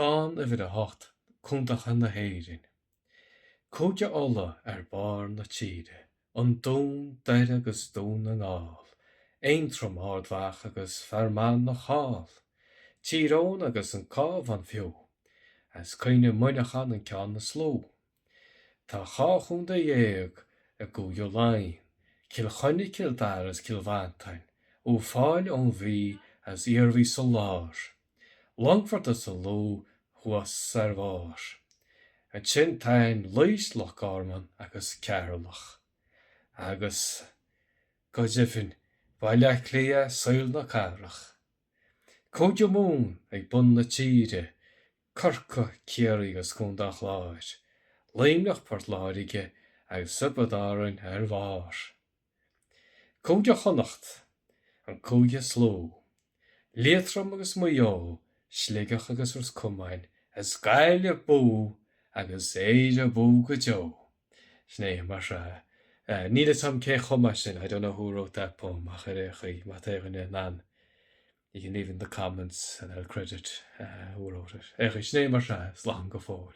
Dán a bhid a hocht cúntach na héirin. Cóide ola bar na tíre, an dún deire agus dún an áil, Eintrom ardmhach agus fearman na cháil, Tírón agus an cábh an fiú, as coine muinechan an ceann na sló. Tá cháchún de dhéag a gúil lain, Cil choinnig cil daras cil vantain, ó fáil ón bhí as iarmhí sa lár. Longfort as a ló huas ar bhár. An sin tain leis loch garman agus cearlach. Agus go difin bhaile lia saoil na carach. Cóide mún ag bun na tíre, Corca céirí agus cúndach láir, Léimnach port láirige ag subadárin ar bhár. Cóide chonacht, an cóide sló, Léatram agus muo, Sligach agus urs cumain, as gaile bó agus éire bó go jo. Sné mar se. Níle tam cé chuma sin, I don't know who wrote that poem, ach chi Matthew nan. You can leave in the comments and I'll credit who wrote it. Sné mar se, slán go fóil.